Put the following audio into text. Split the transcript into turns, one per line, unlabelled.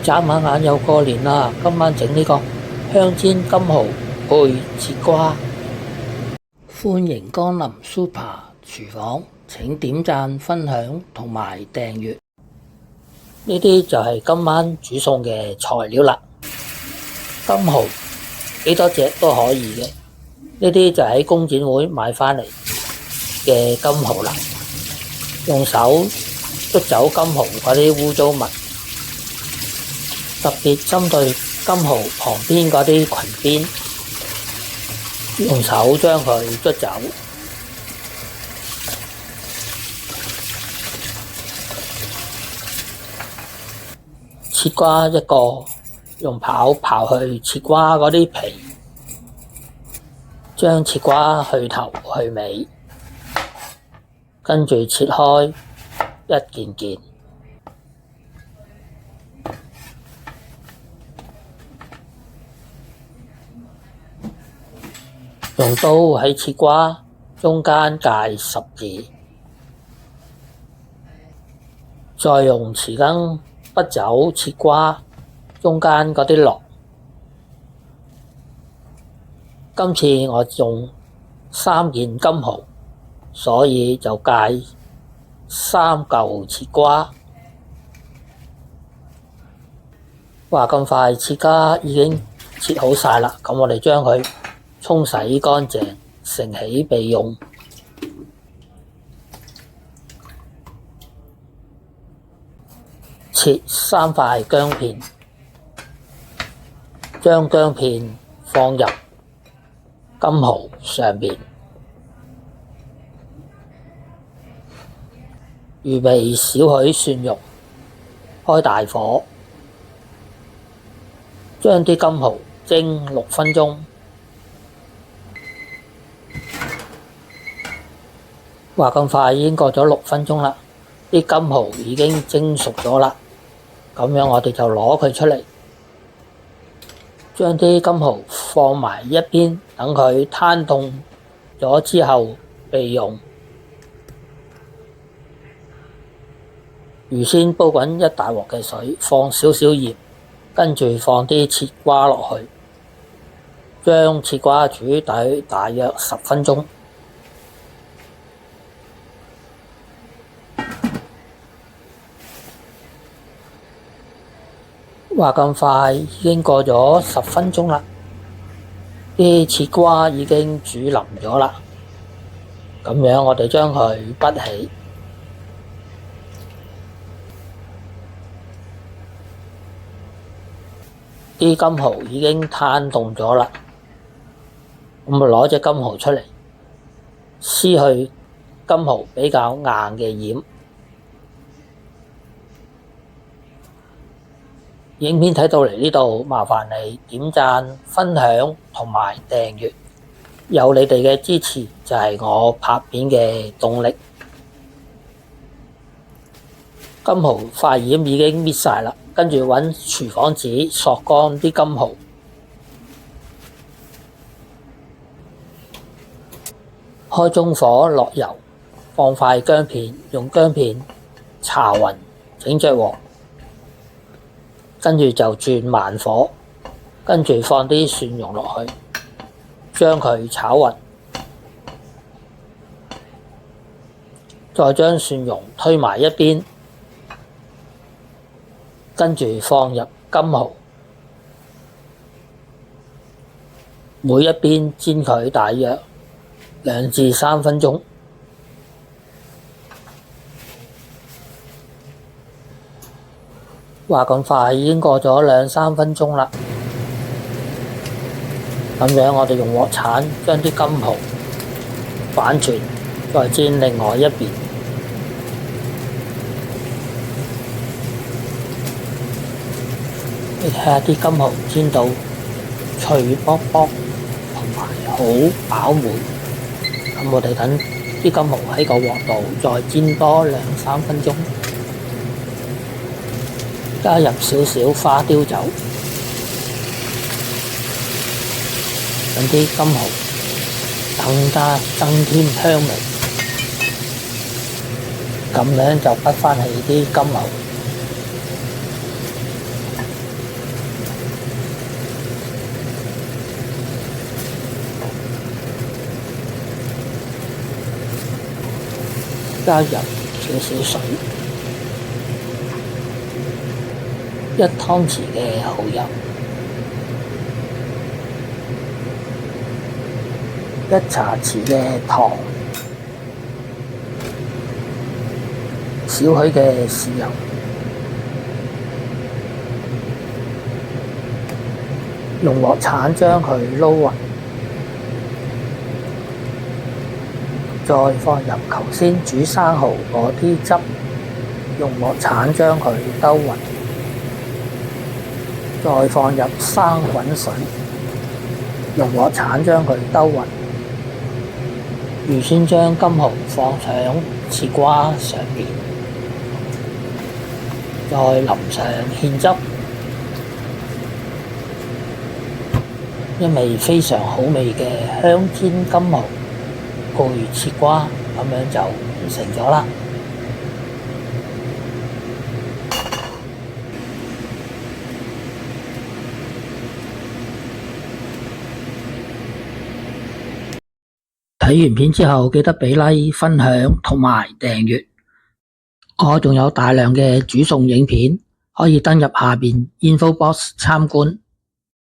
眨下眼又過年啦，今晚整呢個香煎金蠔配切瓜。歡迎光臨 Super 廚房，請點讚、分享同埋訂閱。呢啲就係今晚煮餸嘅材料啦。金蠔幾多隻都可以嘅，呢啲就喺工展會買返嚟嘅金蠔啦。用手捽走金蠔嗰啲污糟物，特別針對金蠔旁邊嗰啲裙邊，用手將佢捽走。切瓜一個，用刨去切瓜嗰啲皮，將切瓜去頭去尾，跟住切開一件件，用刀喺切瓜中間界十字，再用匙羹剝走切瓜中間嗰啲殼。今次我用3件金蠔，所以就界3嚿切瓜。話咁快，切瓜已經切好晒啦，咁我哋將佢沖洗乾淨，盛起備用。切3塊薑片，將薑片放入金蠔上面，預備少許蒜蓉，開大火，將啲金蠔蒸6分鐘。話咁快已經過咗6分鐘啦，啲金蠔已經蒸熟咗啦。咁樣我哋就攞佢出嚟，將啲金蠔放埋一邊，等佢攤凍咗之後備用。預先煲滾一大鑊嘅水，放少少鹽，跟住放啲切瓜落去，將切瓜煮大約10分鐘。話咁快已經過咗10分鐘啦，啲切瓜已經煮腍咗啦。咁樣我哋將佢拔起，啲金蠔已經攤凍咗啦。咁咪攞隻金蠔出嚟，撕去金蠔比較硬嘅硬。影片睇到嚟呢度，麻煩你點讚、分享同埋訂閱，有你哋嘅支持就係我拍片嘅動力。金蠔塊硬已經搣晒啦，跟住揾廚房紙索乾啲金蠔，開中火落油，放塊薑片，用薑片搽勻整隻鑊。跟住就轉慢火，跟住放啲蒜蓉落去，將佢炒勻，再將蒜蓉推埋一邊，跟住放入金蠔，每一邊煎佢大約2至3分鐘。話咁快已經過咗2、3分鐘啦，咁樣我哋用鑊鏟將啲金蠔反轉，再煎另外一邊。你睇下啲金蠔煎到脆卜卜，同埋好飽滿。咁我哋等啲金蠔喺個鑊度再煎多2、3分鐘。加入少少花雕酒，等啲金蠔更加增添香味。咁樣就滗返起啲金蠔，加入少少水，1湯匙嘅蠔油，1茶匙嘅糖，少許嘅豉油，用鑊鏟將佢撈勻，再放入頭先煮生蠔嗰啲汁，用鑊鏟將佢兜勻，再放入生滾水，用鑊鏟將佢兜勻。預先將金蠔放上切瓜上面，再淋上芡汁，一味非常好味嘅香煎金蠔配切瓜，咁樣就完成咗啦。睇完片之後，記得俾 like、分享同埋訂閱。我仲有大量嘅煮餸影片，可以登入下邊 info box 參觀。